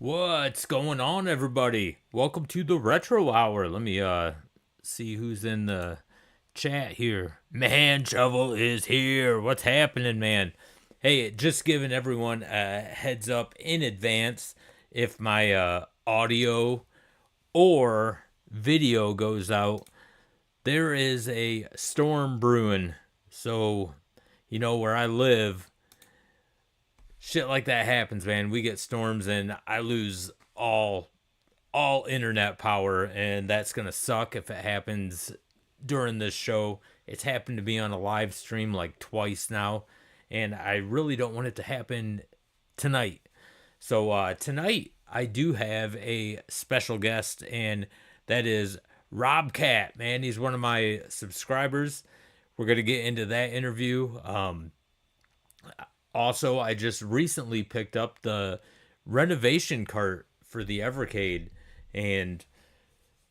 What's going on, everybody? Welcome to the Retro Hour. Let me see who's in the chat here. Man, Shovel is here. What's happening, man? Hey, just giving everyone a heads up in advance if my audio or video goes out. There is a storm brewing. So, where I live, shit like that happens, man. We get storms and I lose all internet power, and that's gonna suck if it happens during this show. It's happened to be on a live stream like twice now, and I really don't want it to happen tonight. So tonight I do have a special guest, and that is Rob Cat. Man, he's one of my subscribers. We're gonna get into that interview. Also, I just recently picked up the renovation cart for the evercade, and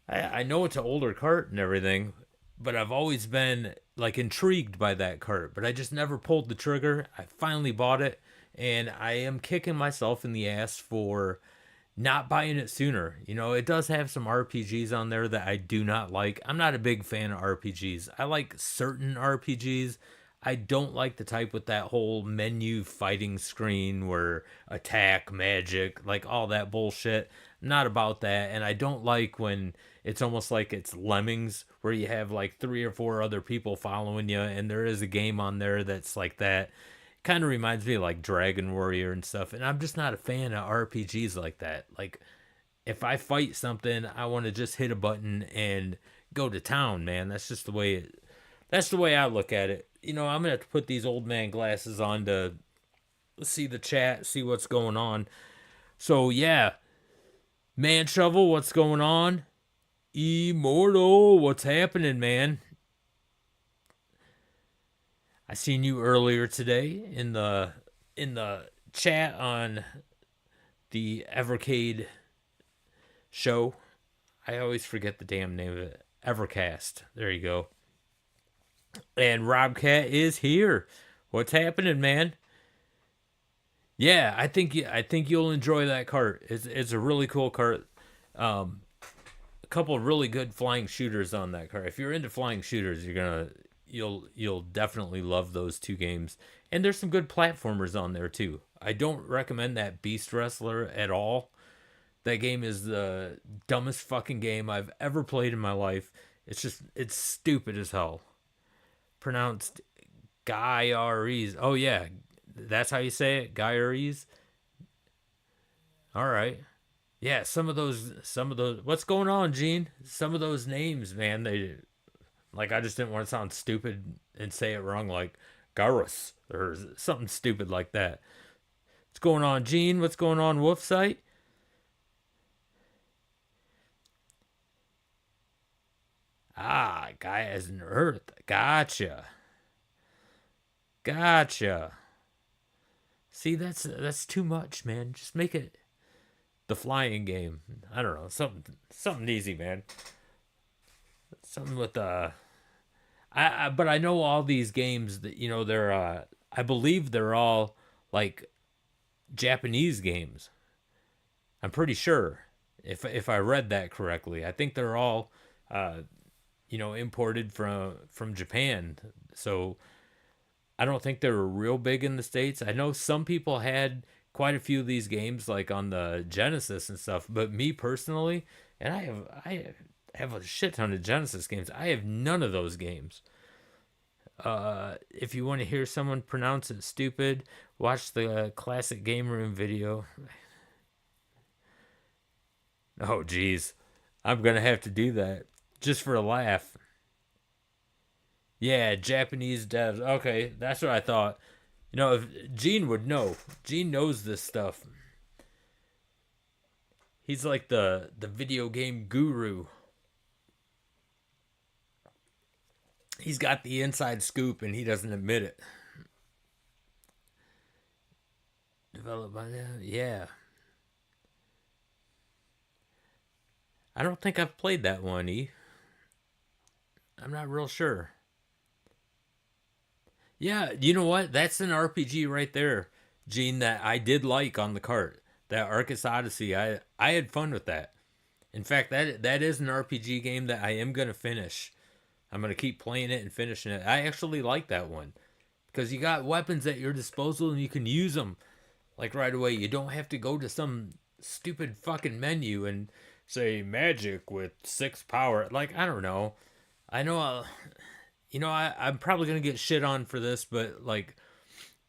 I know it's an older cart and everything, but I've always been like intrigued by that cart, but I just never pulled the trigger. I finally bought it, and I am kicking myself in the ass for not buying it sooner. It does have some RPGs on there that I do not like. I'm not a big fan of RPGs. I like certain RPGs. I don't like the type with that whole menu fighting screen where attack, magic, like all that bullshit. Not about that. And I don't like when it's almost like it's Lemmings where you have like three or four other people following you, and there is a game on there that's like that. Kind of reminds me of like Dragon Warrior and stuff. And I'm just not a fan of RPGs like that. Like, if I fight something, I want to just hit a button and go to town, man. That's the way I look at it. I'm gonna have to put these old man glasses on to see the chat, see what's going on. So yeah, Man Shovel, what's going on? Immortal, what's happening, man? I seen you earlier today in the chat on the Evercade show. I always forget the damn name of it. Evercast. There you go. And Robcat is here. What's happening, man? Yeah, I think you'll enjoy that cart. It's a really cool cart. A couple of really good flying shooters on that cart. If you're into flying shooters, you'll definitely love those two games. And there's some good platformers on there too. I don't recommend that Beast Wrestler at all. That game is the dumbest fucking game I've ever played in my life. It's stupid as hell. Pronounced Gyres. Oh yeah, that's how you say it, Gyres. All right. Yeah, some of those. What's going on, Gene? Some of those names, man. They like. I just didn't want to sound stupid and say it wrong, like Garus or something stupid like that. What's going on, Gene? What's going on, Wolf Site? Ah, guy as an Earth. Gotcha. See, that's too much, man. Just make it the flying game. I don't know, something easy, man. Something with but I know all these games that they're I believe they're all like Japanese games. I'm pretty sure if I read that correctly. I think they're all uh imported from Japan. So I don't think they were real big in the States. I know some people had quite a few of these games like on the Genesis and stuff, but me personally, and I have a shit ton of Genesis games. I have none of those games. If you want to hear someone pronounce it stupid, watch the classic game room video. Oh geez. I'm gonna have to do that just for a laugh. Yeah, Japanese devs. Okay, that's what I thought. If Gene would know. Gene knows this stuff. He's like the video game guru. He's got the inside scoop and he doesn't admit it. Developed by them. Yeah. I don't think I've played that one, E. I'm not real sure. Yeah, you know what? That's an RPG right there, Gene, that I did like on the cart. That Arcus Odyssey, I had fun with that. In fact, that is an RPG game that I am gonna finish. I'm gonna keep playing it and finishing it. I actually like that one because you got weapons at your disposal and you can use them like right away. You don't have to go to some stupid fucking menu and say magic with 6 power. Like, I don't know. I know I'm probably gonna get shit on for this, but like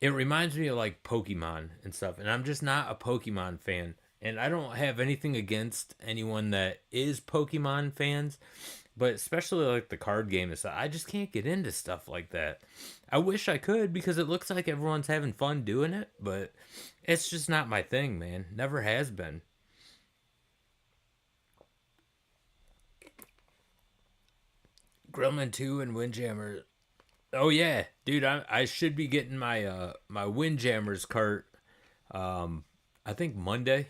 it reminds me of like Pokemon and stuff, and I'm just not a Pokemon fan. And I don't have anything against anyone that is Pokemon fans, but especially like the card game and stuff, I just can't get into stuff like that. I wish I could because it looks like everyone's having fun doing it, but it's just not my thing, man. Never has been. Gremlin 2 and Windjammer. Oh yeah, dude, I should be getting my Windjammers cart. Um, I think Monday.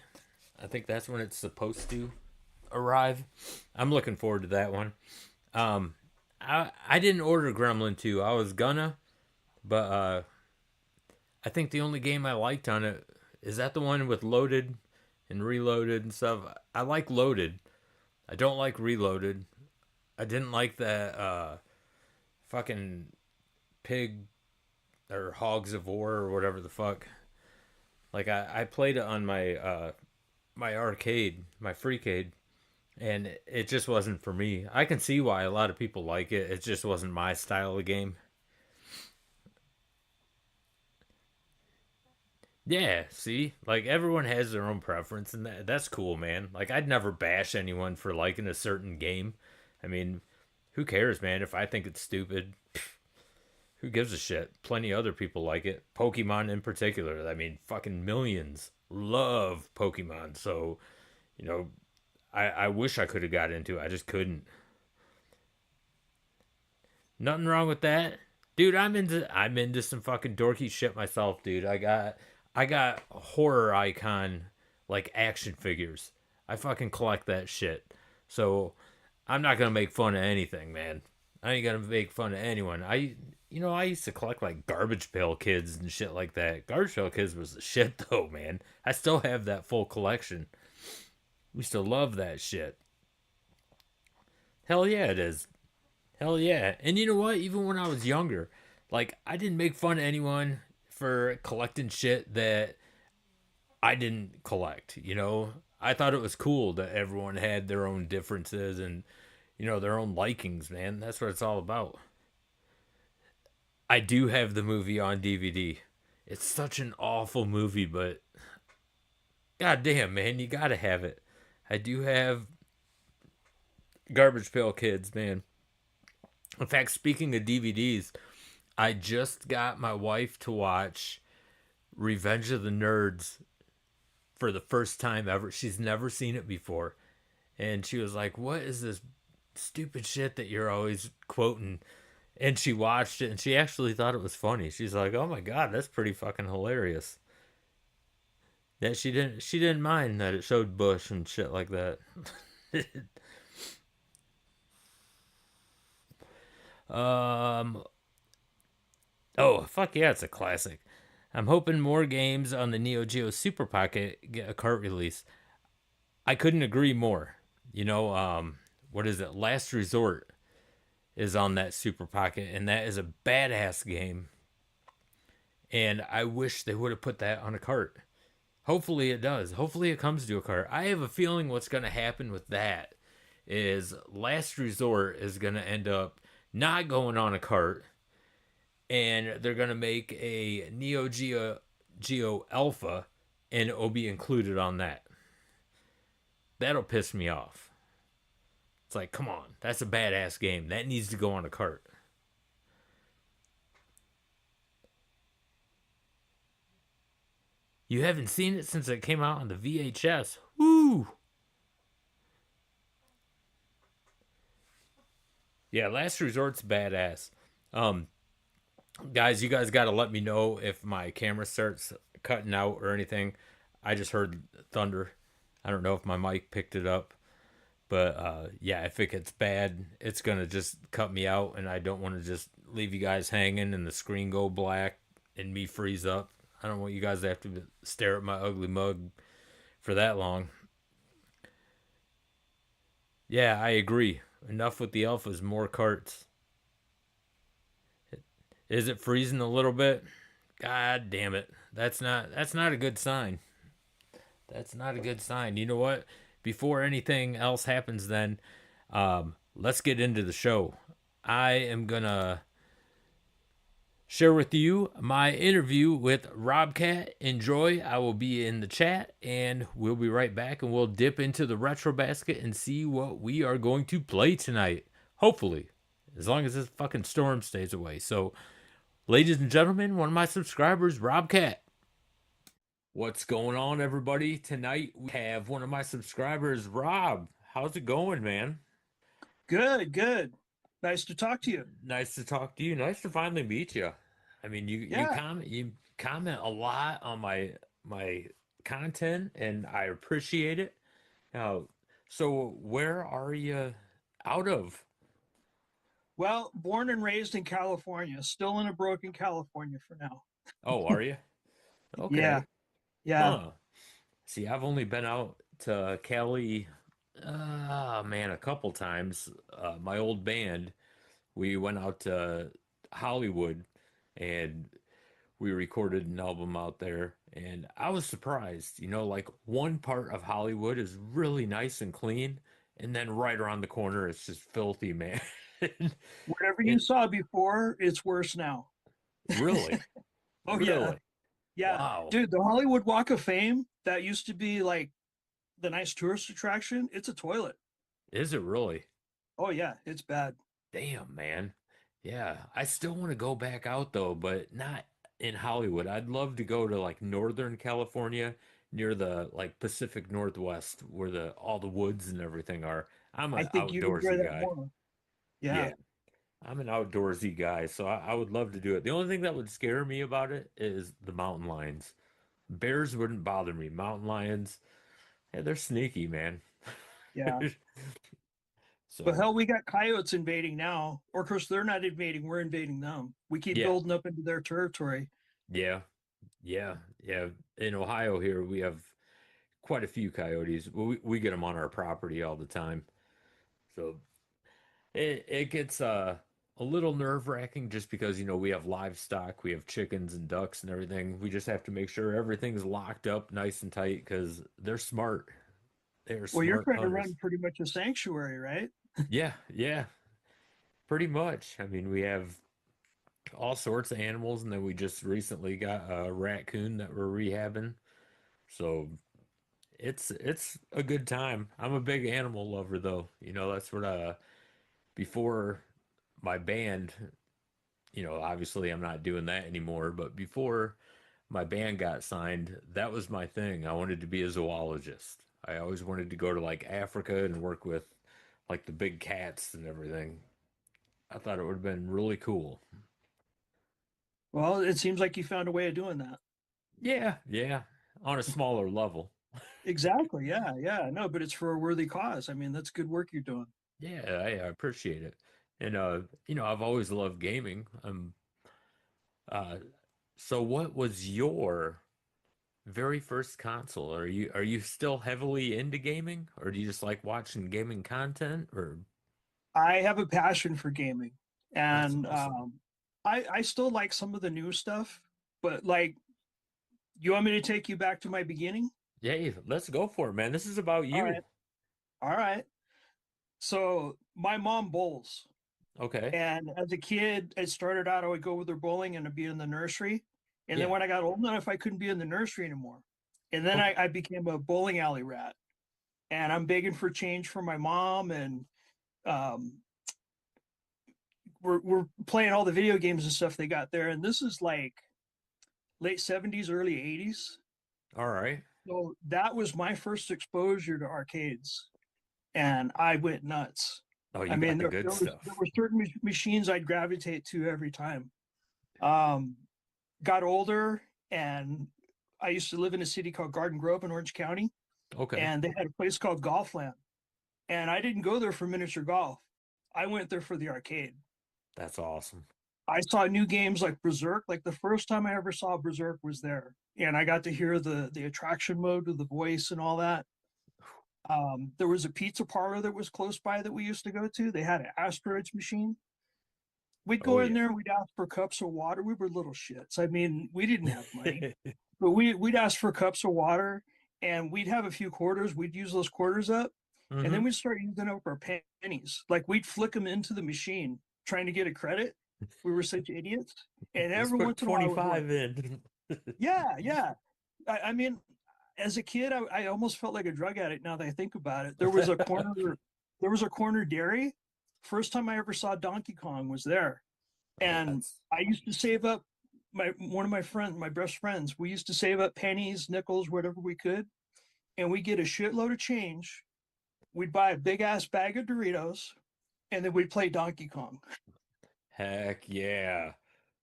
I think that's when it's supposed to arrive. I'm looking forward to that one. Um, I didn't order Gremlin 2. I was gonna, but I think the only game I liked on it is that the one with loaded and reloaded and stuff. I like loaded. I don't like reloaded. I didn't like that fucking pig or hogs of war or whatever the fuck. Like I played it on my arcade, my freecade, and it just wasn't for me. I can see why a lot of people like it. It just wasn't my style of game. Yeah, see, like everyone has their own preference, and that's cool, man. Like I'd never bash anyone for liking a certain game. I mean, who cares, man? If I think it's stupid, who gives a shit? Plenty of other people like it. Pokemon in particular. I mean, fucking millions love Pokemon. So, you know, I wish I could have got into it. I just couldn't. Nothing wrong with that. Dude, I'm into some fucking dorky shit myself, dude. I got horror icon like action figures. I fucking collect that shit. So I'm not gonna make fun of anything, man. I ain't gonna make fun of anyone. I used to collect like Garbage Pail Kids and shit like that. Garbage Pail Kids was the shit though, man. I still have that full collection. We still love that shit. Hell yeah, it is. Hell yeah. And you know what? Even when I was younger, like I didn't make fun of anyone for collecting shit that I didn't collect, you know? I thought it was cool that everyone had their own differences and their own likings, man. That's what it's all about. I do have the movie on DVD. It's such an awful movie, but god damn, man, you got to have it. I do have Garbage Pail Kids, man. In fact, speaking of DVDs, I just got my wife to watch Revenge of the Nerds for the first time ever. She's never seen it before. And she was like, "What is this stupid shit that you're always quoting?" And she watched it and she actually thought it was funny. She's like, "Oh my god, that's pretty fucking hilarious." That she didn't mind that it showed Bush and shit like that. um oh, fuck yeah, it's a classic. I'm hoping more games on the Neo Geo Super Pocket get a cart release. I couldn't agree more. What is it? Last Resort is on that Super Pocket, and that is a badass game. And I wish they would have put that on a cart. Hopefully it does. Hopefully it comes to a cart. I have a feeling what's going to happen with that is Last Resort is going to end up not going on a cart, and they're going to make a Neo Geo Alpha, and it'll be included on that. That'll piss me off. It's like, come on, that's a badass game. That needs to go on a cart. You haven't seen it since it came out on the VHS. Woo! Yeah, Last Resort's badass. Um, Guys, you guys got to let me know if my camera starts cutting out or anything. I just heard thunder. I don't know if my mic picked it up. But yeah, if it gets bad, it's gonna just cut me out, and I don't want to just leave you guys hanging and the screen go black and me freeze up. I don't want you guys to have to stare at my ugly mug for that long. Yeah, I agree. Enough with the alphas, more carts. Is it freezing a little bit? God damn it. That's not a good sign. That's not a good sign. You know what? Before anything else happens then, let's get into the show. I am gonna share with you my interview with Robcat. Enjoy. I will be in the chat and we'll be right back and we'll dip into the retro basket and see what we are going to play tonight. Hopefully, as long as this fucking storm stays away. So, ladies and gentlemen, one of my subscribers, Robcat. What's going on, everybody? Tonight we have one of my subscribers, Rob. How's it going, man? Good, good. Nice to talk to you. Nice to talk to you. Nice to finally meet you. I mean, Yeah. you comment a lot on my content, and I appreciate it. Now, so where are you out of? Well, born and raised in California, still in a broken California for now. Oh, are you? Yeah, Okay. yeah. Huh. See, I've only been out to Cali, man, a couple times. My old band, we went out to Hollywood and we recorded an album out there. And I was surprised, like one part of Hollywood is really nice and clean, and then right around the corner, it's just filthy, man. Whatever you And saw before, it's worse now. really, Oh yeah, really, yeah. wow. Dude, the Hollywood Walk of Fame, that used to be like the nice tourist attraction. It's a toilet. Is it really? Oh yeah, it's bad. Damn, man. Yeah, I still want to go back out though, but not in Hollywood. I'd love to go to like Northern California near the like Pacific Northwest where the all the woods and everything are. I'm I an think you'd enjoy outdoorsy that guy. more. Yeah. Yeah, I'm an outdoorsy guy, so I would love to do it. The only thing that would scare me about it is the mountain lions. Bears wouldn't bother me. Mountain lions, yeah, they're sneaky, man. Yeah. But So, hell, we got coyotes invading now. Or of course they're not invading, we're invading them. We keep yeah, building up into their territory. yeah, yeah. In Ohio here, we have quite a few coyotes. We get them on our property all the time. So it gets a little nerve-wracking just because we have livestock, we have chickens and ducks and everything. We just have to make sure everything's locked up nice and tight because they're smart. They are Well, you're smart trying to hunters. run pretty much a sanctuary, right? Yeah, yeah, pretty much. I mean, we have all sorts of animals, and then we just recently got a raccoon that we're rehabbing. So it's a good time. I'm a big animal lover though. That's what before my band, obviously I'm not doing that anymore, but before my band got signed, that was my thing. I wanted to be a zoologist. I always wanted to go to like Africa and work with like the big cats and everything. I thought it would have been really cool. Well, it seems like you found a way of doing that. Yeah, yeah, on a smaller level. Exactly. Yeah. Yeah. No, but it's for a worthy cause. I mean, that's good work you're doing. Yeah, I appreciate it. And I've always loved gaming. Uh so what was your very first console? Are you still heavily into gaming, or do you just like watching gaming content? Or I have a passion for gaming, that's and awesome. I still like some of the new stuff. But like, you want me to take you back to my beginning? Yeah, let's go for it, man. This is about All you. right. All right. So my mom bowls, Okay. and as a kid, it started out I would go with her bowling and I'd be in the nursery, and then Yeah. when I got old enough, I couldn't be in the nursery anymore, and then Okay. I became a bowling alley rat, and I'm begging for change from my mom, and um, we're playing all the video games and stuff they got there, and this is like late 70s, early 80s. All right. So that was my first exposure to arcades, and I went nuts. Oh, I you mean, got the there, good there was there stuff. were certain machines I'd gravitate to every time. Um, got older, and I used to live in a city called Garden Grove in Orange County, Okay. and they had a place called Golfland. And I didn't go there for miniature golf. I went there for the arcade. That's awesome. I saw new games like Berserk. Like the first time I ever saw Berserk was there, and I got to hear the attraction mode with the voice and all that. There was a pizza parlor that was close by that we used to go to. They had an asteroids machine. We'd Oh go in yeah. there and we'd ask for cups of water. We were little shits. I mean, we didn't have money, but we'd ask for cups of water, and we'd have a few quarters. We'd use those quarters up, and then Hmm. we'd start using up our pennies. Like we'd flick them into the machine trying to get a credit. We were such idiots, and Let's every put once in a while it would work. 25 in. Yeah, yeah. I mean, as a kid, I almost felt like a drug addict. Now that I think about it, there was a corner dairy. First time I ever saw Donkey Kong was there, Oh, and that's I used to save up my one of my friends, my best friends. We used to save up pennies, nickels, whatever we could, and we get a shitload of change. We'd buy a big ass bag of Doritos, and then we'd play Donkey Kong. heck yeah.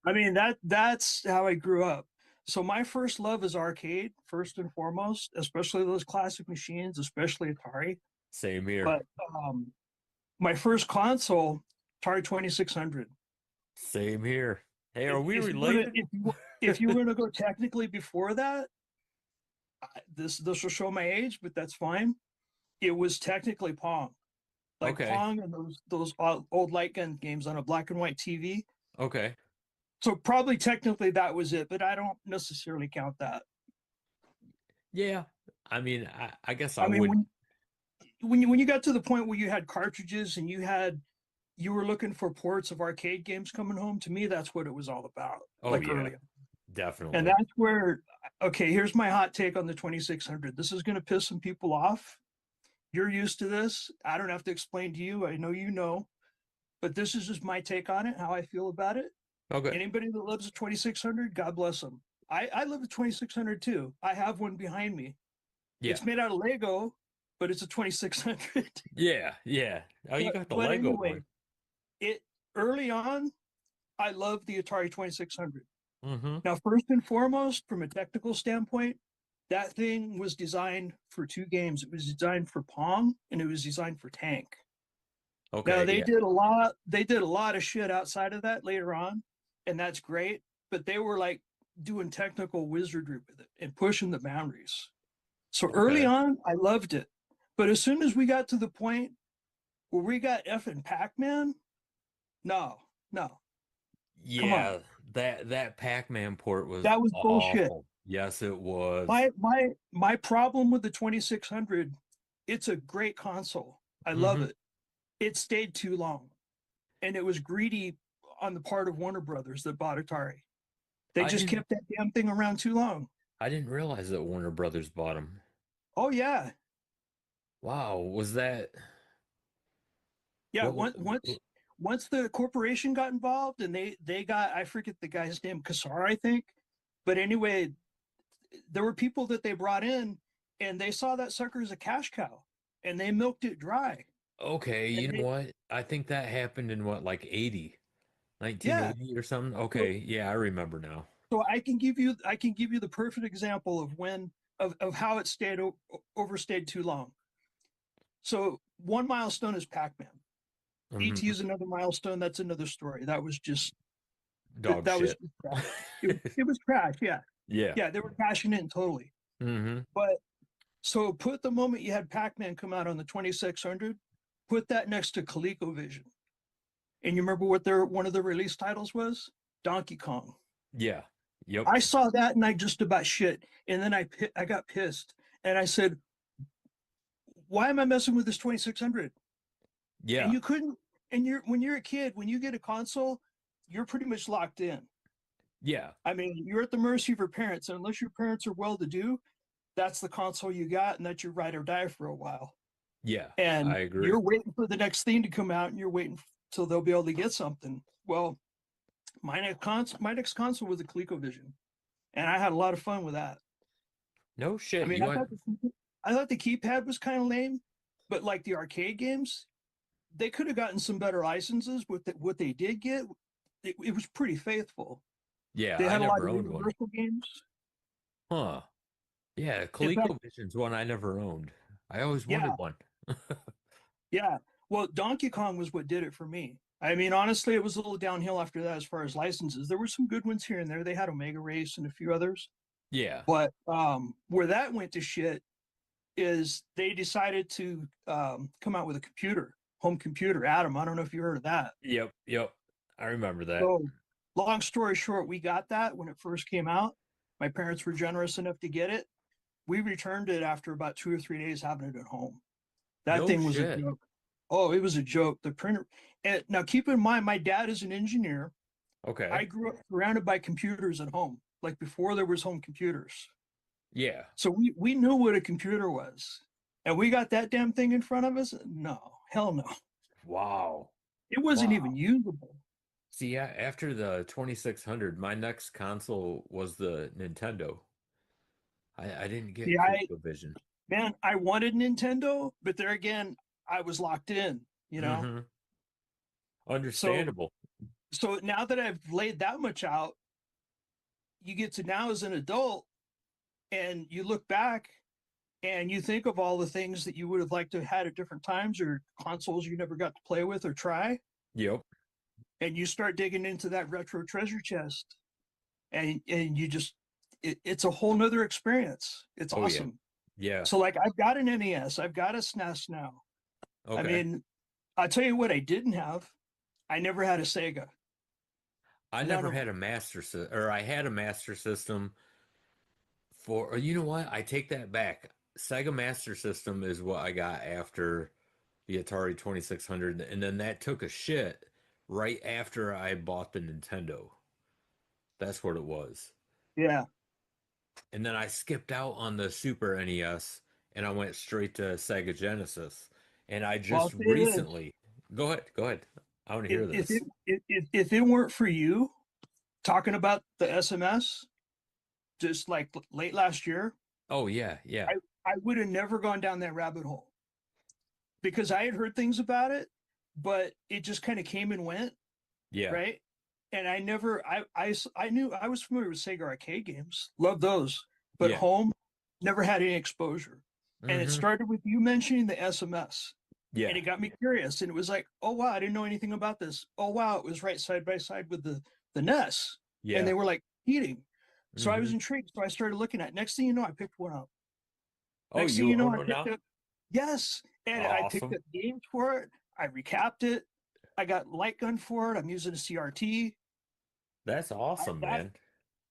I mean that's how I grew up. So my first love is arcade, first and foremost, especially those classic machines, especially Atari. Same here. But my first console, Atari 2600. Same here. Hey, are we If you want to, related? if you want to go technically before that, this will show my age, but that's fine. It was technically Pong, like Okay. Pong and those old light gun games on a black and white TV. Okay. So probably technically that was it, but I don't necessarily count that. Yeah. I mean, I guess I I mean, would. when you got to the point where you had cartridges and you were looking for ports of arcade games coming home, to me that's what it was all about, Oh like yeah, early on. And definitely. that's where, okay, here's my hot take on the 2600. This is going to piss some people off. You're used to this. I don't have to explain to you. I know you know, but this is just my take on it, how I feel about it. Okay. Anybody that loves a 2600, God bless them. I love a 2600 too. I have one behind me. Yeah. It's made out of Lego, but it's a 2600. Yeah. Yeah. Oh, you got the But Lego anyway, one. it early on, I loved the Atari 2600. Mm-hmm. Now, first and foremost, from a technical standpoint, that thing was designed for two games. It was designed for Pong and it was designed for Tank. Now Okay. they Yeah. did a lot, they did a lot of shit outside of that later on, and that's great. But they were like doing technical wizardry with it and pushing the boundaries. So early Okay. on, I loved it. But as soon as we got to the point where we got effing Pac-Man, no, no, come on. Yeah. That Pac-Man port was That was bullshit. awful. Yes, it was. My problem with the 2600, it's a great console. I love Mm-hmm. it. It stayed too long, and it was greedy on the part of Warner Brothers that bought Atari. They I just didn't. kept that damn thing around too long. I didn't realize that Warner Brothers bought them. Oh yeah, Wow. Was that yeah. what? Once the corporation got involved, and they got, I forget the guy's name, Kassar, I think. But anyway, there were people that they brought in, and they saw that sucker as a cash cow, and they milked it dry. Okay. You And know they, what? I think that happened in what, like 80, yeah. 1980 or something. So Okay. Yeah, I remember now. so I can give you the perfect example of when of how it stayed overstayed too long. So one milestone is Pac-Man. ET Hmm. is another milestone. That's another story. That was just Dog that was shit. just trash. It was trash. Yeah, Yeah. yeah. They were cashing in totally. Hmm. But so put the moment you had Pac-Man come out on the 2600, put that next to ColecoVision, and you remember what their one of the release titles was? Donkey Kong. Yeah. Yep. I saw that and I just about shit. And then I got pissed and I said, "Why am I messing with this 2600?" And Yeah. you couldn't. And when you're a kid, when you get a console, you're pretty much locked in. Yeah. I mean, you're at the mercy of your parents, and unless your parents are well-to-do, that's the console you got, and that's your ride or die for a while. Yeah. I And agree. you're waiting for the next thing to come out, and you're waiting till they'll be able to get something. Well, my next console was a ColecoVision, and I had a lot of fun with that. No I shit. mean, You went. I thought the keypad was kind of lame, but like the arcade games, they could have gotten some better licenses. With what they did get, it was pretty faithful. Yeah, They I had a lot never of owned one. Universal games. Huh. Yeah, In fact, ColecoVision's one I never owned. I always yeah, wanted one. yeah. Well, Donkey Kong was what did it for me. I mean, honestly, it was a little downhill after that as far as licenses. There were some good ones here and there. They had Omega Race and a few others. Yeah. But where that went to shit is they decided to come out with a computer, home computer. Adam, I don't know if you heard of that. Yep. Yep. I remember that. So, long story short, we got that when it first came out. My parents were generous enough to get it. We returned it after about 2 or 3 days having it at home. That No thing was a shit. joke. Oh, it was a joke. The printer. And now, keep in mind, my dad is an engineer. I Okay. grew up surrounded by computers at home, like before there was home computers. Yeah. So we knew what a computer was. And we got that damn thing in front of us? No, hell no. Wow. It wasn't even Wow. usable. See, yeah, after the 2600, my next console was the Nintendo. I didn't get Yeah, ColecoVision. man, I wanted Nintendo, but there again, I was locked in, you know? Mm-hmm. So Understandable. so now that I've laid that much out, you get to now as an adult and you look back and you think of all the things that you would have liked to have had at different times or consoles you never got to play with or try. Yep. And you start digging into that retro treasure chest and you just it's a whole nother experience. It's Oh yeah. awesome. Yeah. So like I've got an NES, I've got a SNES now. I Okay. mean, I'll tell you what I didn't have. I never had a Sega. I None never of had them. a master system, or I had a master system for, or you know what? I take that back. Sega Master System is what I got after the Atari 2600, and then that took a shit right after I bought the Nintendo. That's what it was. Yeah. And then I skipped out on the Super NES and I went straight to Sega Genesis. And I Well, just I'll say this. recently, go ahead, go ahead. I want to If hear if it this. if it weren't for you talking about the SMS just like late last year, Oh yeah, yeah, I I would have never gone down that rabbit hole because I had heard things about it, but it just kind of came and went, yeah, right? And I never I knew I was familiar with Sega arcade games, loved those, but yeah. home never had any exposure. And it Mm-hmm. started with you mentioning the SMS, and Yeah, it got me curious. And it was like, oh wow, I didn't know anything about this. Oh wow, it was right side by side with the NES, and yeah. they were like eating. So I was Mm-hmm. intrigued. So I started looking at it. Next thing you know, I picked one up. Oh, Next thing you you know, own I one picked now? up, yes, and I picked Awesome. up games for it. I recapped it. I got light gun for it. I'm using a CRT. That's awesome, That man.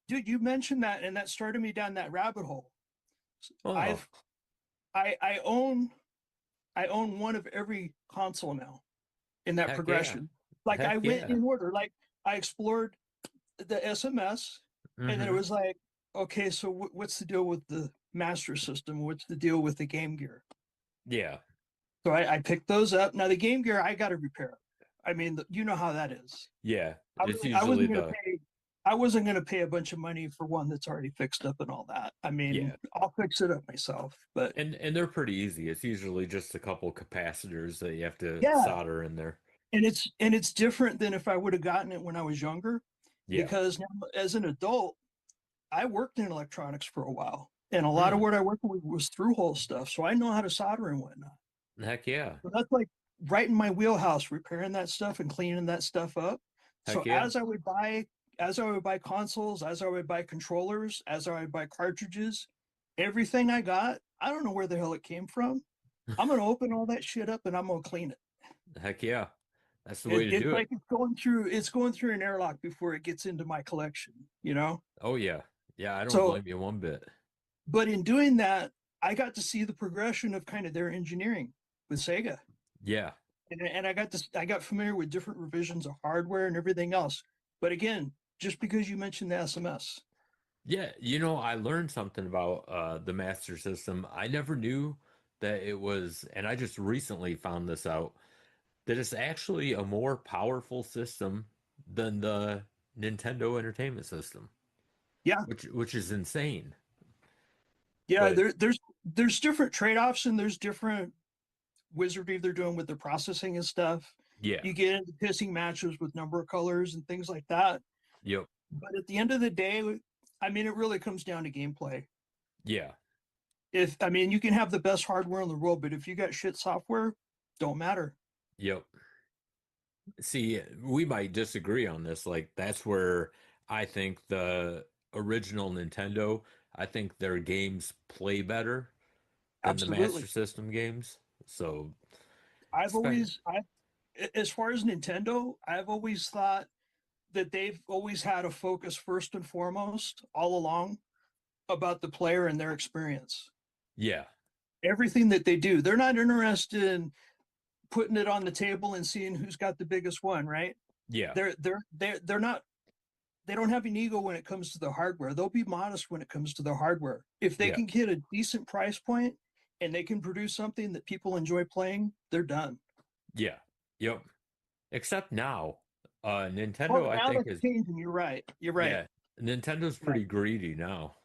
dude, you mentioned that, and that started me down that rabbit hole. Oh, I've I own I own one of every console now in that heck yeah. progression. Like I Heck went yeah. in order. Like I explored the SMS, and then it Mm-hmm. was like, okay, so what's the deal with the Master System? What's the deal with the Game Gear? Yeah, So I picked those up. Now the Game Gear, I got to repair it. I mean, you know how that is. yeah. I It's wasn't, I usually wasn't going to the, pay. I wasn't going to pay a bunch of money for one that's already fixed up and all that. I mean, yeah. I'll fix it up myself. But And they're pretty easy. It's usually just a couple capacitors that you have to yeah, solder in there. and it's different than if I would have gotten it when I was younger, Yeah. because now as an adult, I worked in electronics for a while, and a lot of Mm. what I worked with was through hole stuff. So I know how to solder and whatnot. Heck yeah. So that's like right in my wheelhouse, repairing that stuff and cleaning that stuff up. Heck So yeah. as I would buy consoles, as I would buy controllers, as I would buy cartridges, everything I got, I don't know where the hell it came from. I'm gonna open all that shit up and I'm gonna clean it. Heck yeah. That's the way to It's do it. like it's going through an airlock before it gets into my collection, you know? Oh yeah. Yeah, I don't So, blame you one bit. but in doing that, I got to see the progression of kind of their engineering with Sega. Yeah. And I got familiar with different revisions of hardware and everything else. But again, just because you mentioned the SMS, Yeah, I learned something about the Master System. I never knew that it was, and I just recently found this out, that it's actually a more powerful system than the Nintendo Entertainment System, yeah, which is insane. yeah, But there's different trade-offs and there's different wizardry they're doing with the processing and stuff. yeah. You get into pissing matches with number of colors and things like that. Yep. But at the end of the day, I mean, it really comes down to gameplay. Yeah. If I mean, you can have the best hardware in the world, but if you got shit software, don't matter. Yep. See, we might disagree on this. Like, that's where I think the original Nintendo, I think their games play better than the Master Absolutely. System games. So, I've spe- always, I, as far as Nintendo, I've always thought that they've always had a focus first and foremost all along about the player and their experience. yeah, Everything that they do, they're not interested in putting it on the table and seeing who's got the biggest one, right? yeah, They're not, they don't have an ego when it comes to the hardware. They'll be modest when it comes to the hardware. If they yeah, can get a decent price point and they can produce something that people enjoy playing, they're done. yeah, yep. Except now, Oh, Nintendo, I now think that's is, changing. You're right. You're right. yeah, Nintendo's Yeah. pretty greedy now.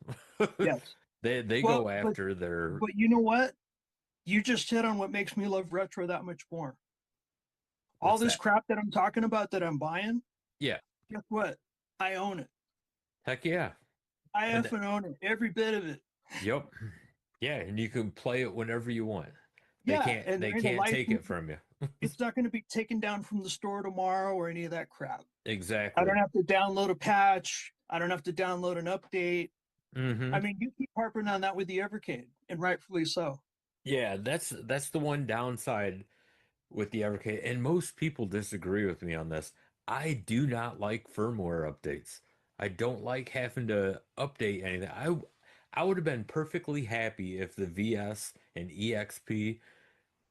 Yes. They Well, go after their, but you know what? You just hit on what makes me love retro that much more. All what's this that? crap that I'm talking about that I'm buying, Yeah, guess what? I own it. heck yeah. I And effing own it. Every bit of it. yep. Yeah, and you can play it whenever you want. Yeah, and They there ain't a can't take license. it from you. It's not going to be taken down from the store tomorrow or any of that crap. I don't Exactly. have to download a patch. I don't have to download an update. I Hmm. mean, you keep harping on that with the Evercade, and rightfully so. Yeah, that's the one downside with the evercade, and most people disagree with me on this. I do not like firmware updates. I don't like having to update anything. I would have been perfectly happy if the VS and EXP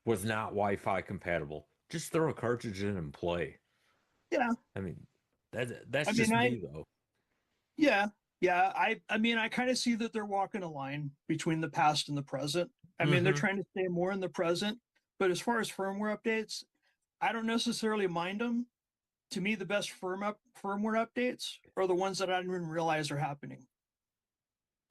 was not Wi-Fi compatible. Just throw a cartridge in and play. Yeah, I mean, that's I mean, just me though. yeah, yeah. I mean, I kind of see that they're walking a line between the past and the present. I mean, they're Hmm. trying to stay more in the present, but as far as firmware updates, I don't necessarily mind them. To me, the best firmware updates are the ones that I didn't even realize are happening.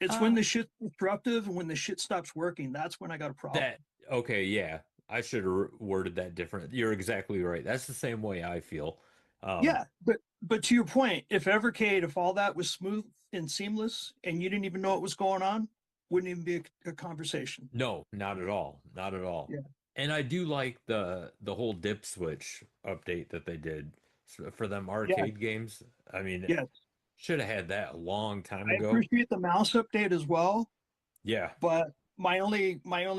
It's when Uh, the shit's disruptive and when the shit stops working. That's when I got a problem. that okay, yeah. I should have worded that different. You're exactly right. That's the same way I feel. Um, Yeah, but to your point, if Evercade, if all that was smooth and seamless, and you didn't even know what was going on, wouldn't even be a conversation. No, not at all. Not at all. Yeah. And I do like the whole dip switch update that they did for them Yes. arcade games. I mean, Yes. should have had that a long time I ago. appreciate the mouse update as well, Yeah. but my only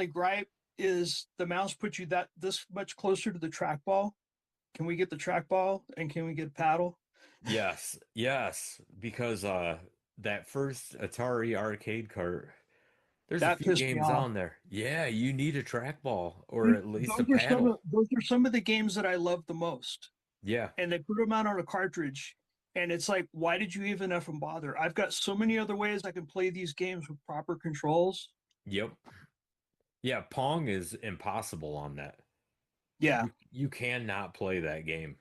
gripe is the mouse puts you that this much closer to the trackball. Can we get the trackball and can we get paddle? Yes. Yes. Because that first Atari arcade cart, there's a That few pissed me games off. on there. Yeah, you need a trackball or at least a Those are paddle. some of the games that I love the most. Yeah. And they put them out on a cartridge. And it's like, why did you even effing bother? I've got so many other ways I can play these games with proper controls. Yep. Yeah, Pong is impossible on that. Yeah. You cannot play that game.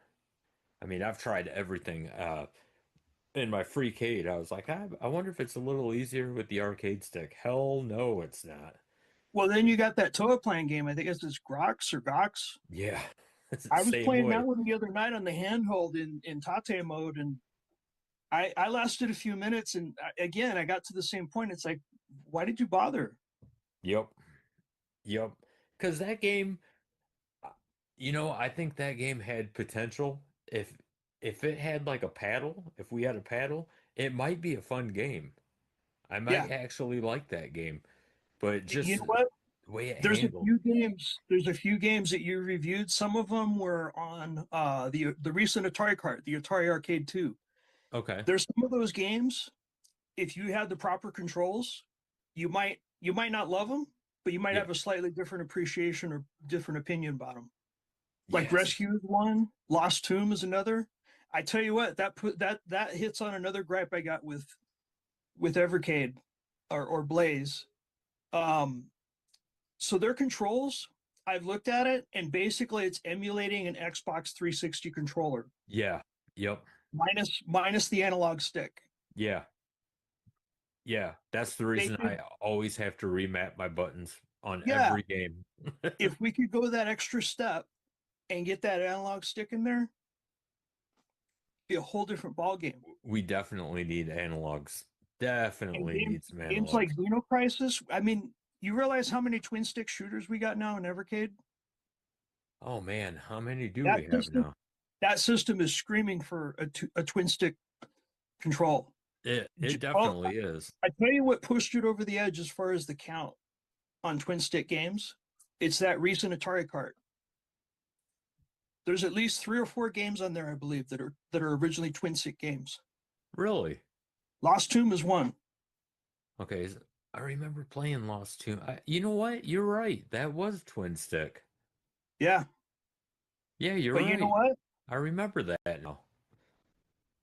I mean, I've tried everything. In my freecade, I was like, I wonder if it's a little easier with the arcade stick. Hell no, it's not. Well, then you got that Toa playing game. I think it's Grox or Gox. Yeah, it's the I was same playing that way. one the other night on the handheld in Tate mode, and I lasted a few minutes, and again I got to the same point. It's like, why did you bother? Yep, yep. Because that game, uh, I think that game had potential. If it had like a paddle, if we had a paddle, it might be a fun game. I might Yeah, actually like that game, but you just know what? the way it handled. There's a few games that you reviewed. Some of them were on the recent Atari cart, the Atari Arcade 2. Okay. There's some of those games, if you had the proper controls, you might not love them, but you might Yeah. have a slightly different appreciation or different opinion about them. Like Yes. Rescue is one, Lost Tomb is another. I tell you what, that hits on another gripe I got with Evercade or Blaze. Um, so their controls, I've looked at it, and basically it's emulating an Xbox 360 controller Yeah. Yep. minus the analog stick. Yeah. Yeah, that's the They reason I could, always have to remap my buttons on yeah, every game. if we could go that extra step and get that analog stick in there, be a whole different ball game. We definitely need analogs. And Definitely need some games like analogs. Xeno Crisis, I mean, you realize how many twin stick shooters we got now in Evercade? Oh man, how many do That we have pistol now? that system is screaming for a twin stick control. It Well, definitely is. I tell you what pushed it over the edge as far as the count on twin stick games. It's that recent Atari cart. There's at least 3 or 4 games on there, I believe, that are originally twin stick games. Really? Lost Tomb is one. Okay, I remember playing Lost Tomb. You know what? You're right. That was twin stick. Yeah, Yeah, you're but you know right. what? I remember that now.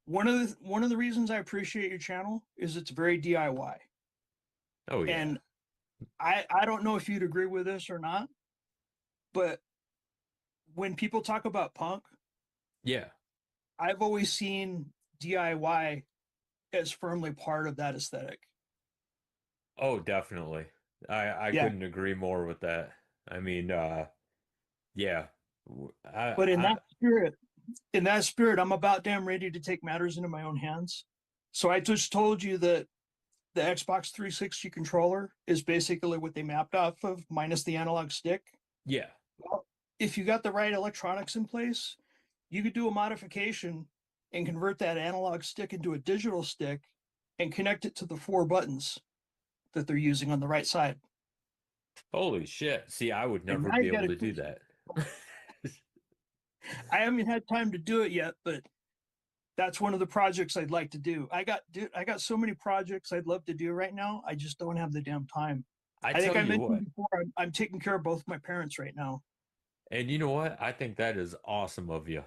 One of the reasons I appreciate your channel is it's very DIY. Oh yeah. And I don't know if you'd agree with this or not, but when people talk about punk, Yeah. I've always seen DIY as firmly part of that aesthetic. Oh, definitely. I Yeah. couldn't agree more with that. I mean, yeah. But I in that spirit, I'm about damn ready to take matters into my own hands. So I just told you that the Xbox 360 controller is basically what they mapped off of, minus the analog stick. yeah. Well, if you got the right electronics in place, you could do a modification and convert that analog stick into a digital stick and connect it to the 4 buttons that they're using on the right side. Holy shit. See, I would And never now be you got able a to do that. I haven't had time to do it yet, but that's one of the projects I'd like to do. I got so many projects I'd love to do right now. I just don't have the damn time. I I think tell I you mentioned what, before I'm taking care of both my parents right now. and you know what? I think that is awesome of you.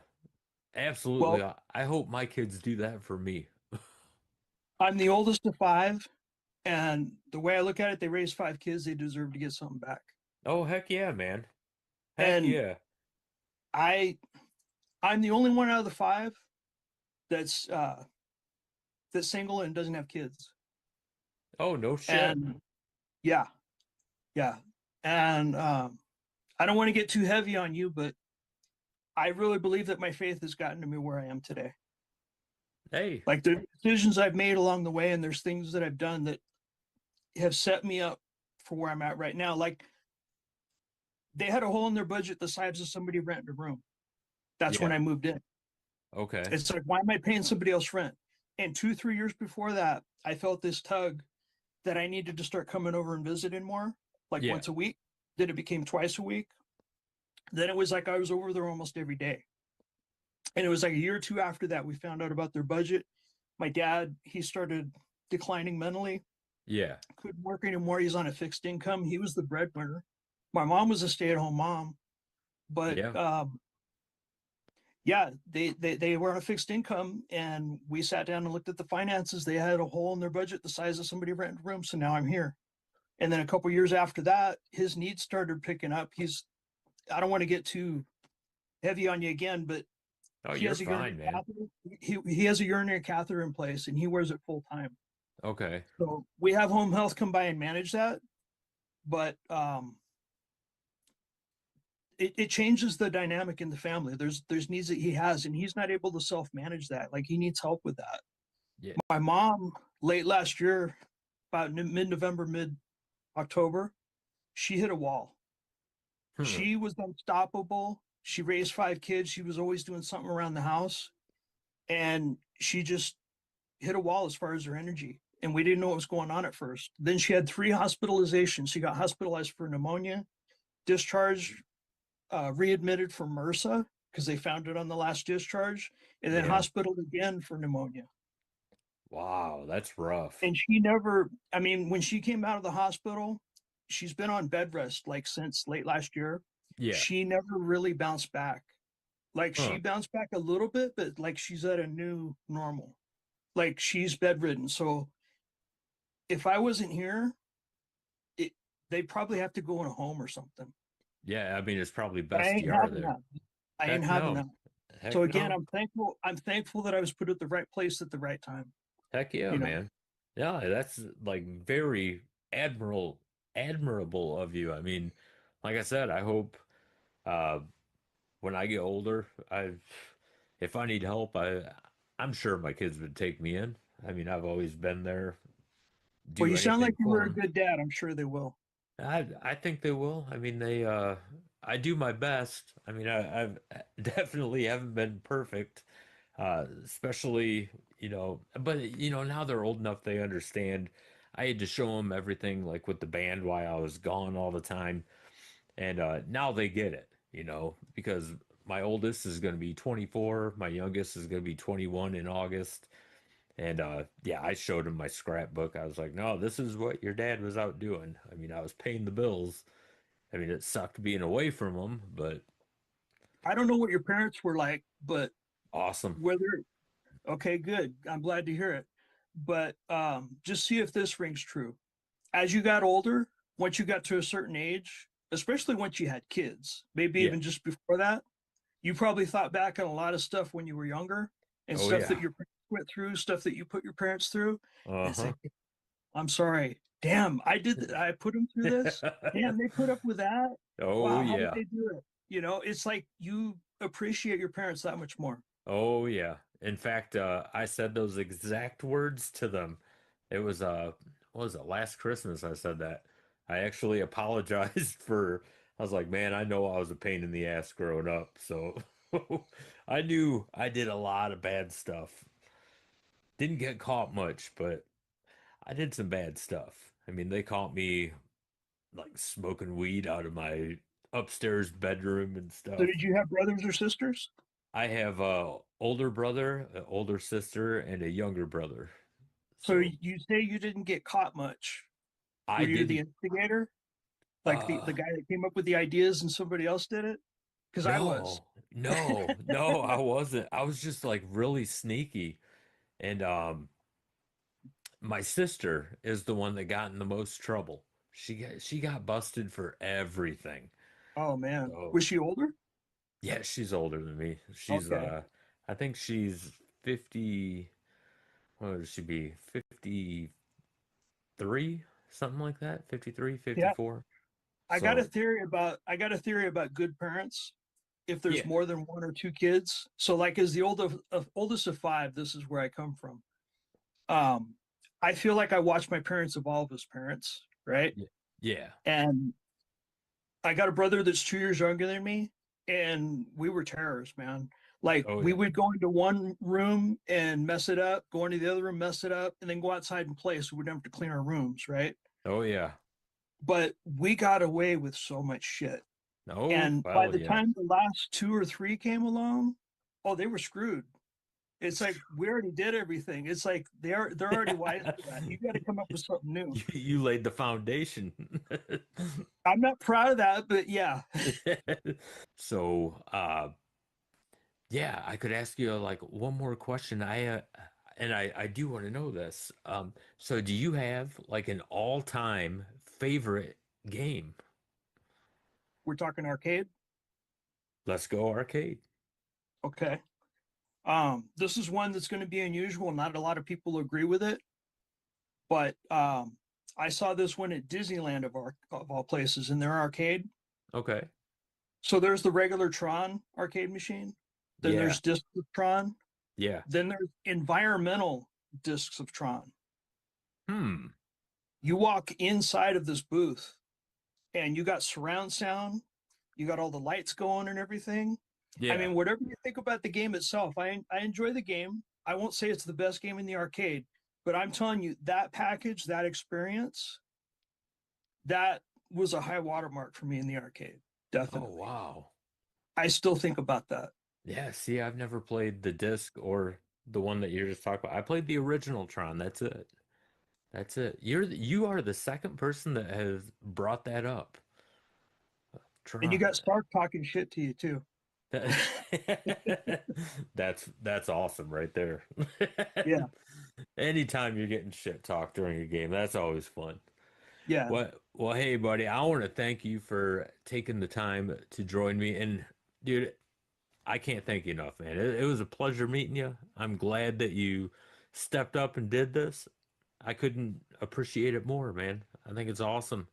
Absolutely. Well, I hope my kids do that for me. I'm the oldest of 5, and the way I look at it, they raised 5 kids. They deserve to get something back. Oh, heck yeah, man. Heck And yeah. I I'm the only one out of the 5 that's that's single and doesn't have kids. Oh, no shit. And yeah, yeah. And I don't want to get too heavy on you, but I really believe that my faith has gotten to me where I am today. Hey, Like the decisions I've made along the way, and there's things that I've done that have set me up for where I'm at right now. Like they had a hole in their budget the size of somebody renting a room. That's when yeah. I moved in. Okay. It's like, why am I paying somebody else rent? And 2, 3 years before that, I felt this tug that I needed to start coming over and visiting more, like Yeah. once a week. Then it became twice a week. Then it was like I was over there almost every day. And it was like a year or two after that, we found out about their budget. My dad, he started declining mentally, Yeah. couldn't work anymore. He's on a fixed income. He was the breadwinner. My mom was a stay-at-home mom, but Yeah. yeah, they were on a fixed income, and we sat down and looked at the finances. They had a hole in their budget the size of somebody renting a room. So now I'm here. And then a couple years after that, his needs started picking up. I don't want to get too heavy on you again, but Oh, he you're has a fine, urinary man. catheter. He has a urinary catheter in place, and he wears it full time. Okay. So we have home health come by and manage that, but it changes the dynamic in the family. There's needs that he has, and he's not able to self manage that. Like he needs help with that. Yeah. My mom late last year, about mid November, mid October, she hit a wall. Hmm. She was unstoppable. She raised 5 kids. She was always doing something around the house, and she just hit a wall as far as her energy. And we didn't know what was going on at first. Then she had 3 hospitalizations. She got hospitalized for pneumonia, discharged, readmitted for MRSA because they found it on the last discharge, and then Yeah. hospital again for pneumonia. Wow, that's rough. And she never, I mean, when she came out of the hospital, she's been on bed rest like since late last year. Yeah. She never really bounced back. Like she Huh. bounced back a little bit, but like she's at a new normal. Like she's bedridden. So if I wasn't here, it, they'd probably have to go in a home or something. Yeah, I mean, it's probably But I best ain't you are having there. that. I ain't Heck having no. that. So Heck again, no. I'm thankful. I'm thankful that I was put at the right place at the right time. Heck yeah, You know, man. Yeah, that's like very admirable of you. I mean, like I said, I hope uh when I get older, if I need help, I'm sure my kids would take me in. I mean, I've always been there, well, do you sound like anything you for were a them. good dad. I'm sure they will. I think they will. I mean, I do my best. I mean, I've definitely haven't been perfect, especially, but now they're old enough they understand. I had to show them everything like with the band while I was gone all the time. And now they get it, because my oldest is going to be 24, my youngest is going to be 21 in August. And yeah, I showed him my scrapbook. I was like, no, this is what your dad was out doing. I mean, I was paying the bills. I mean, it sucked being away from him, but I don't know what your parents were like, but awesome. whether okay, good. I'm glad to hear it. But just see if this rings true. As you got older, once you got to a certain age, especially once you had kids, maybe Yeah. even just before that, you probably thought back on a lot of stuff when you were younger and Oh, stuff that yeah. your parents went through, stuff that you put your parents through, and Uh-huh. say, I'm sorry. Damn, I put them through this. Damn, they put up with that. Oh, Wow, how did yeah. they do it? It's like you appreciate your parents that much more. Oh, yeah. In fact, I said those exact words to them. It was, what was it, last Christmas I said that. I actually apologized I was like, man, I know I was a pain in the ass growing up. So I knew I did a lot of bad stuff. Didn't get caught much, but I did some bad stuff. I mean, they caught me like smoking weed out of my upstairs bedroom and So stuff. did you have brothers or sisters? I have a older brother, an older sister, and a younger brother. So So you say you didn't get caught much. Were I you the didn't. instigator? Like the Uh, guy that came up with the ideas and somebody else did it? Because I was. no, I wasn't. I was just like really sneaky. And my sister is the one that got in the most trouble. She got busted for everything. Oh man. So Was she older? yeah, she's older than me. Okay. I think she's 50, what would she be? 53, something like that. 53, Yeah. 54. I So got a theory about good parents. If there's yeah, more than one or two kids. So like as the oldest of five, this is where I come from. Um, I feel like I watched my parents evolve as parents, right? yeah, yeah. And I got a brother that's 2 years younger than me, and we were terrorists, man. Like Oh we yeah. would go into one room and mess it up, go into the other room, mess it up, and then go outside and play. So we didn't have to clean our rooms, right? Oh yeah. But we got away with so much shit. Oh, And by well, the yeah. time the last two or three came along, oh, they were screwed. It's like we already did everything. It's like they're already wise to that. You got to come up with something new. You laid the foundation. I'm not proud of that, but yeah. So, yeah, I could ask you like one more question. I do want to know this. So do you have like an all-time favorite game? We're talking arcade. Let's go arcade. Okay. This is one that's going to be unusual. Not a lot of people agree with it, but I saw this one at Disneyland of all places in their arcade. Okay. So there's the regular Tron arcade machine. Then Yeah. there's discs of Tron. Yeah. Then there's environmental discs of Tron. Hmm. You walk inside of this booth and you got surround sound, you got all the lights going and everything. I Yeah. mean, whatever you think about the game itself, I enjoy the game. I won't say it's the best game in the arcade, but I'm telling you that package, that experience, that was a high watermark for me in the arcade. Oh, Definitely. wow. I still think about that. Yeah, see, I've never played the disc or the one that you're just talking about. I played the original Tron. That's it. That's it. You are the second person that has brought that up. And you got Tron. Stark talking shit to you too. That's awesome right there. Yeah, Anytime you're getting shit talked during a game, that's always fun. yeah. Well, hey buddy, I want to thank you for taking the time to join me. And dude, I can't thank you enough, man. It was a pleasure meeting you. I'm glad that you stepped up and did this. I couldn't appreciate it more, man. I think it's awesome.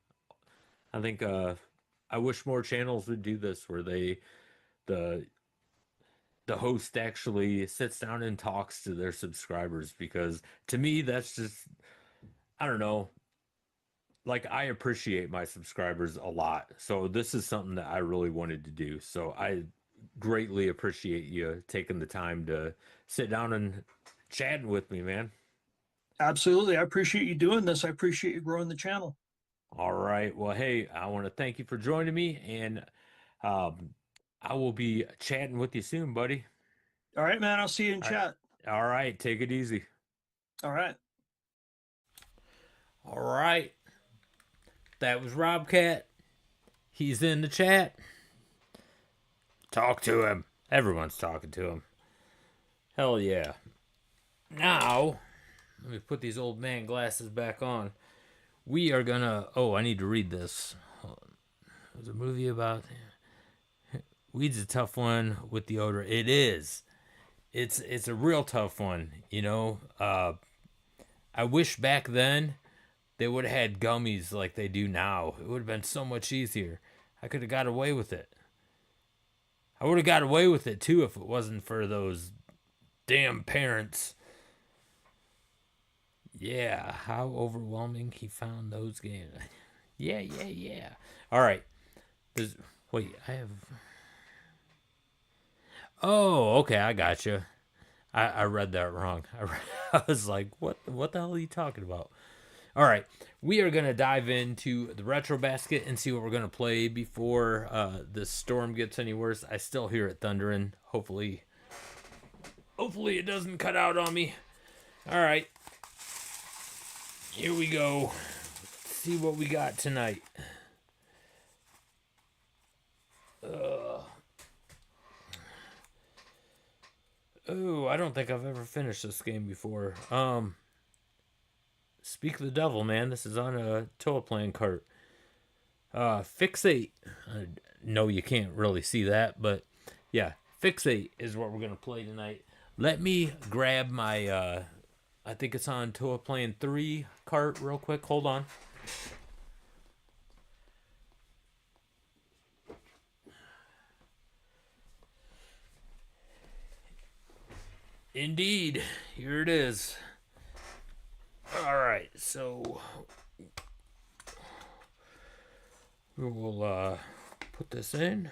I think I wish more channels would do this where the the host actually sits down and talks to their subscribers because to me that's just I don't know. like I appreciate my subscribers a lot. So this is something that I really wanted to do. So I greatly appreciate you taking the time to sit down and chatting with me, man. Absolutely. I appreciate you doing this. I appreciate you growing the channel. All right. Well, hey, I want to thank you for joining me, and um, I will be chatting with you soon, buddy. All right, man. I'll see you in All right. chat. All right. Take it easy. All right. All right. That was Rob Cat. He's in the chat. Talk to him. Everyone's talking to him. Hell yeah. Now, let me put these old man glasses back on. We are gonna. Oh, I need to read this. There's a movie about weed's a tough one with the odor. It is. It's a real tough one. I wish back then they would have had gummies like they do now. It would have been so much easier. I could have got away with it. I would have got away with it too if it wasn't for those damn parents. Yeah, how overwhelming he found those games. Yeah, yeah, yeah. All right. There's, wait, I have. Oh, okay, I got you. I read that wrong. I was like, what the hell are you talking about? All right, we are gonna dive into the retro basket and see what we're gonna play before the storm gets any worse. I still hear it thundering. Hopefully it doesn't cut out on me. All right, here we go. Let's see what we got tonight. Oh, I don't think I've ever finished this game before. Speak of the devil, man. This is on a toa playing cart. Fixate. No, you can't really see that, but yeah, Fixate is what we're gonna play tonight. Let me grab my. I think it's on Toa Playing 3 cart real quick. Hold on. Indeed, here it is. All right, so we will put this in.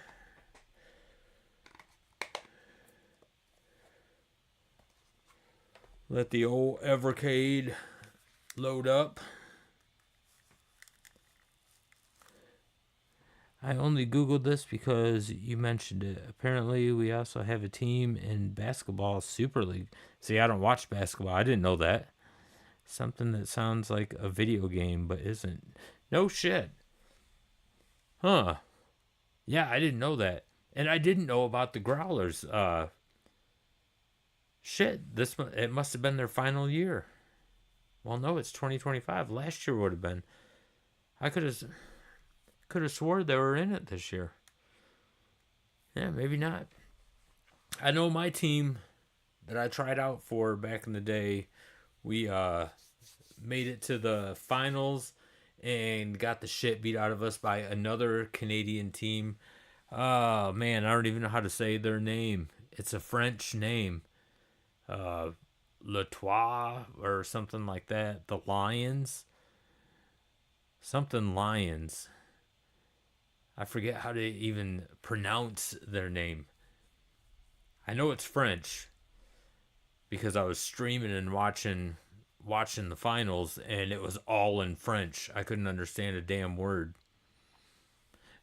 Let the old evercade load up. I only Googled this because you mentioned it. Apparently, we also have a team in basketball Super League. See, I don't watch basketball. I didn't know that. Something that sounds like a video game but isn't. No shit. Huh. Yeah, I didn't know that. And I didn't know about the Growlers. Shit, it must have been their final year. Well, no, it's 2025. Last year would have been. I could have swore they were in it this year. Yeah, maybe not. I know my team that I tried out for back in the day. We made it to the finals and got the shit beat out of us by another Canadian team. Oh man, I don't even know how to say their name. It's a French name. Uh Latois or something like that. The Lions. Something Lions. I forget how to even pronounce their name. I know it's French because I was streaming and watching the finals and it was all in French. I couldn't understand a damn word.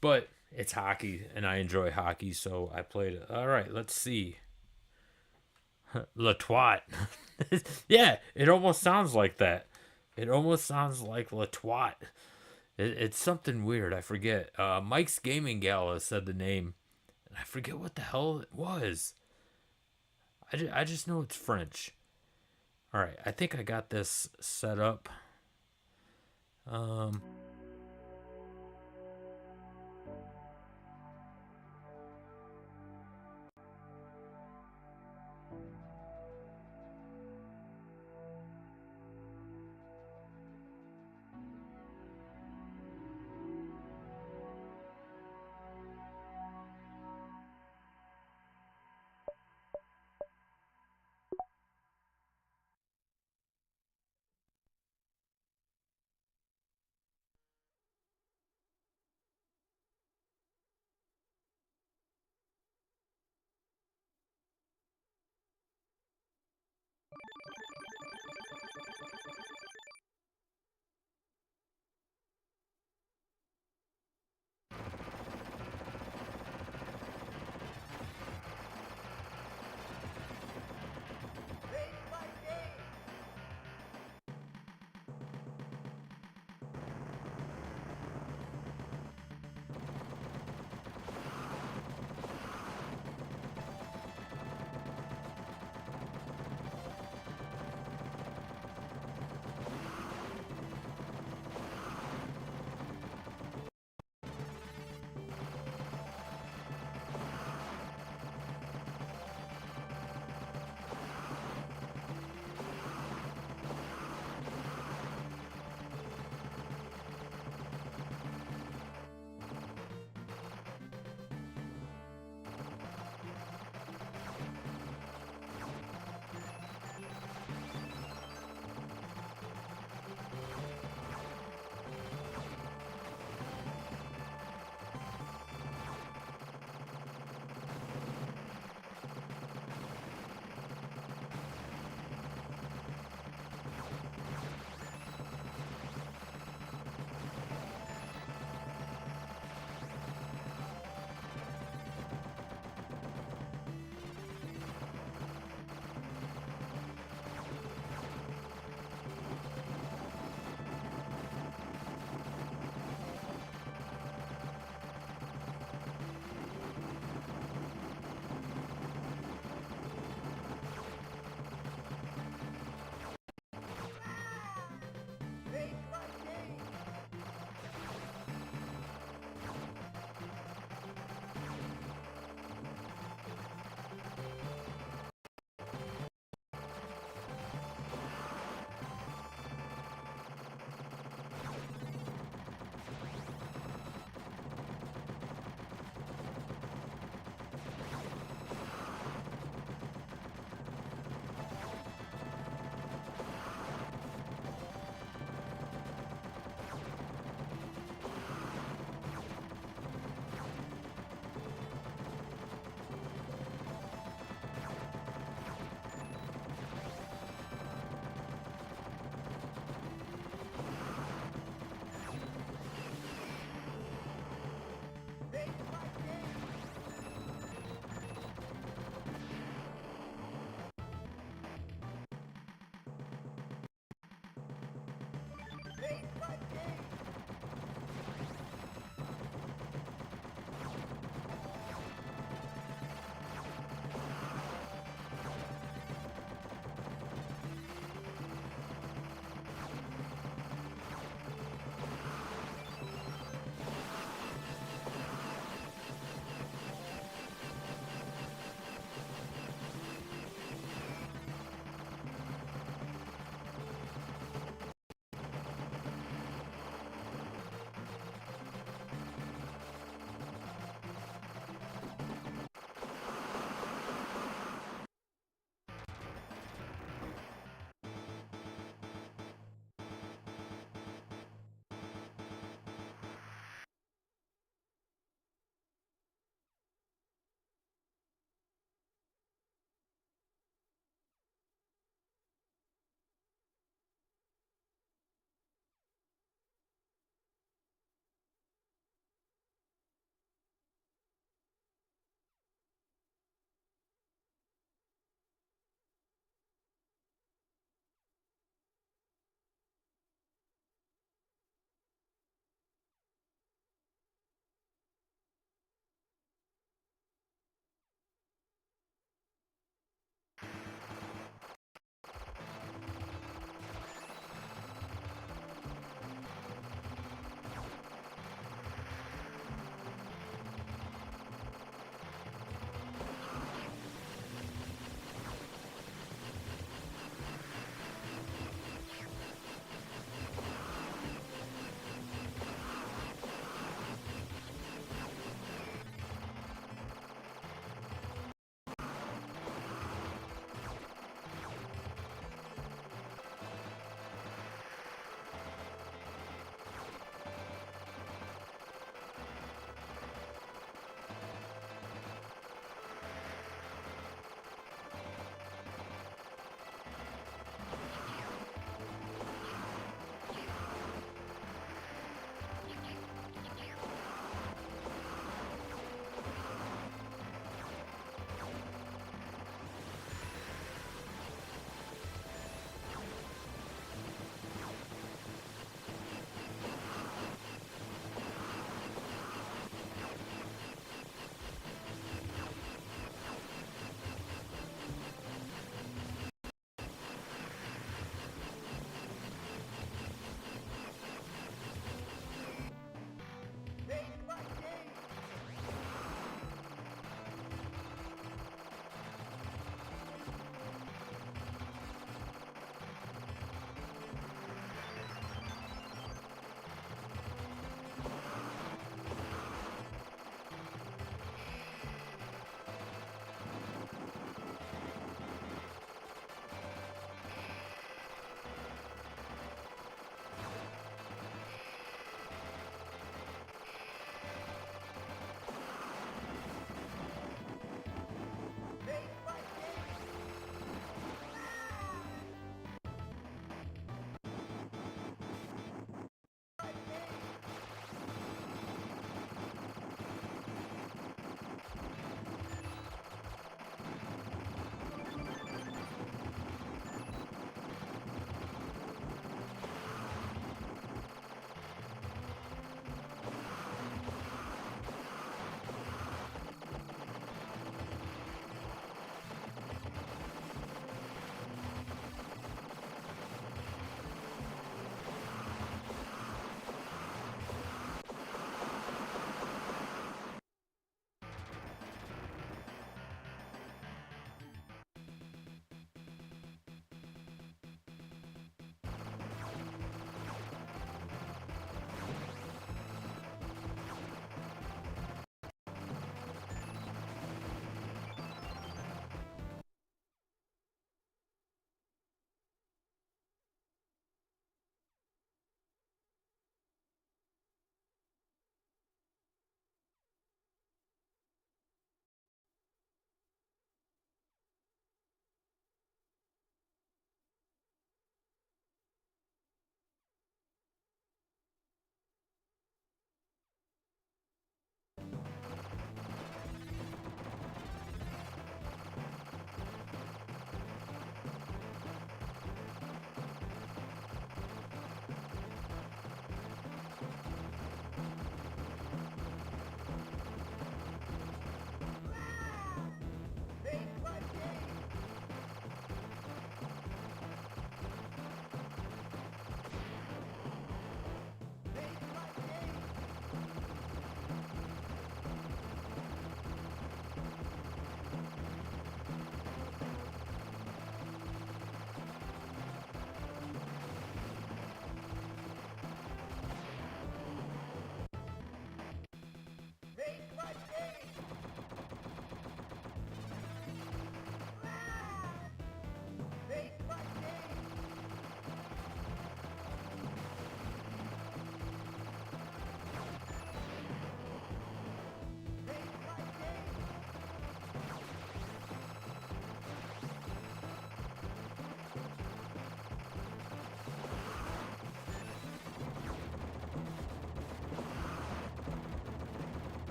But it's hockey and I enjoy hockey, so I played it. All right, let's see. Latoit. Yeah, it almost sounds like that. It almost sounds like Latoit. It's something weird. I forget. Mike's Gaming Gala said the name. I forget what the hell it was. I just know it's French. All right, I think I got this set up. Um,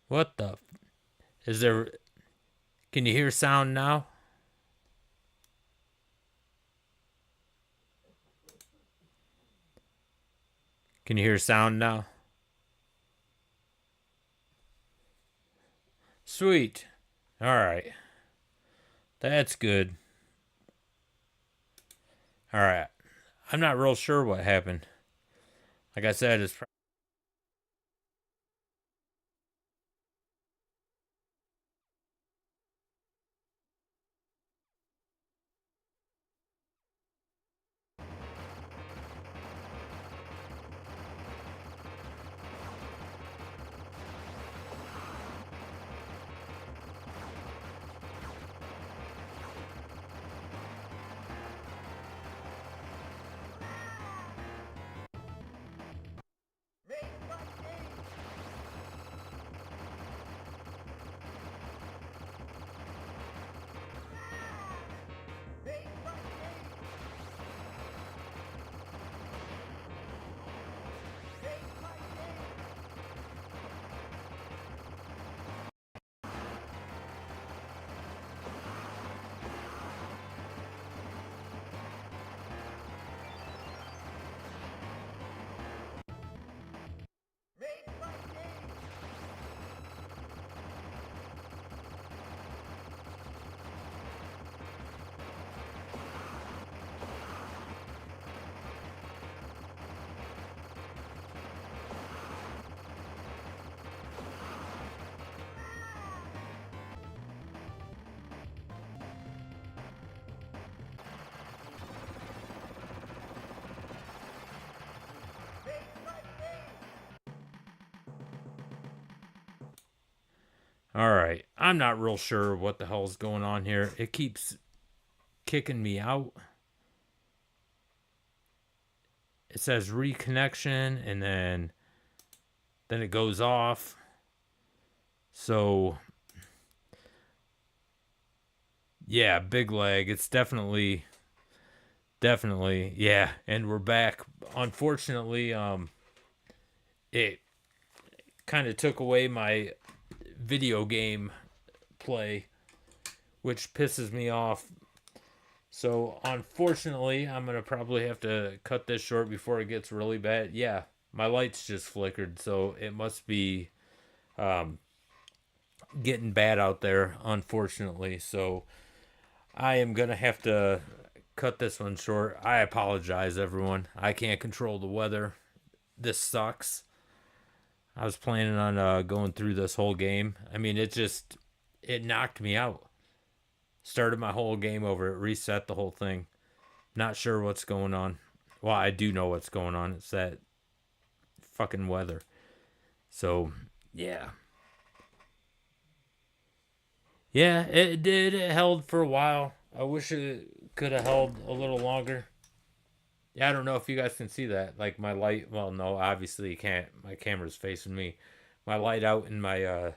What the? Is there? Can you hear sound now? Can you hear sound now? Sweet. All right. That's good. All right. I'm not real sure what happened. Like I said, it's all right. I'm not real sure what the hell's going on here. It keeps kicking me out. It says reconnection and then it goes off. So yeah, big lag. It's definitely yeah, and we're back. Unfortunately, it kind of took away my video game play, which pisses me off. So unfortunately, I'm gonna probably have to cut this short before it gets really bad. Yeah, my lights just flickered, so it must be um, getting bad out there. Unfortunately, so I am gonna have to cut this one short. I apologize, everyone. I can't control the weather. This sucks. I was planning on going through this whole game. I mean, it knocked me out. Started my whole game over. It reset the whole thing. Not sure what's going on. Well, I do know what's going on. It's that fucking weather. So, yeah. Yeah, it did. It held for a while. I wish it could have held a little longer. Yeah, I don't know if you guys can see that. Like my light, well, no, obviously you can't. My camera's facing me. My light out in my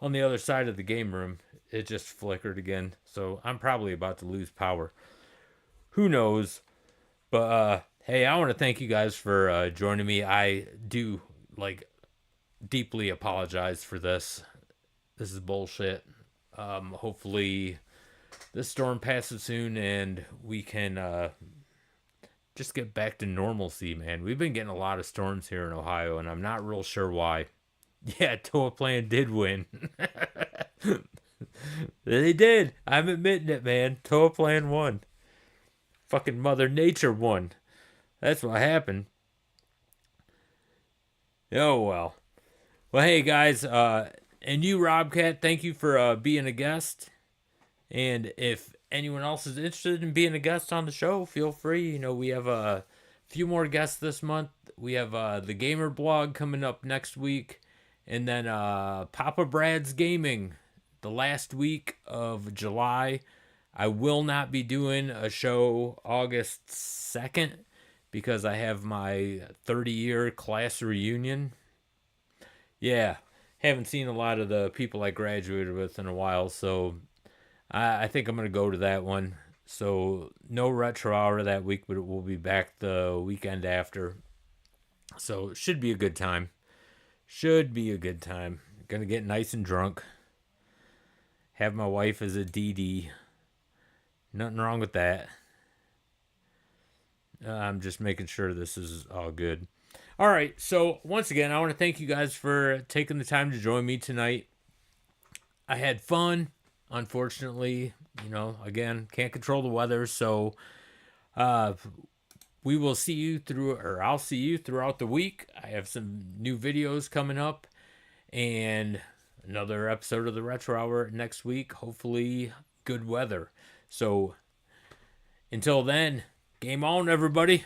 on the other side of the game room, it just flickered again. So I'm probably about to lose power. Who knows? But hey, I want to thank you guys for joining me. I do like deeply apologize for this. This is bullshit. Hopefully this storm passes soon and we can just get back to normalcy, man. We've been getting a lot of storms here in Ohio, and I'm not real sure why. Yeah, Toa Plan did win. They did. I'm admitting it, man. Toa Plan won. Fucking Mother Nature won. That's what happened. Oh well. Well, hey guys, and you, Robcat, thank you for being a guest. And if anyone else is interested in being a guest on the show, feel free. You know, we have a few more guests this month. We have the Gamer Blog coming up next week, and then Papa Brad's Gaming the last week of July. I will not be doing a show August 2nd because I have my 30-year class reunion. Yeah, haven't seen a lot of the people I graduated with in a while, so I think I'm gonna go to that one. So no retro hour that week, but we'll be back the weekend after. So it should be a good time. Should be a good time. Gonna get nice and drunk. Have my wife as a DD. Nothing wrong with that. I'm just making sure this is all good. All right. So, once again, I want to thank you guys for taking the time to join me tonight. I had fun. Unfortunately, again, can't control the weather. So, uh, we will see you through, or I'll see you throughout the week. I have some new videos coming up and another episode of the Retro Hour next week. Hopefully, good weather. So, until then, game on, everybody.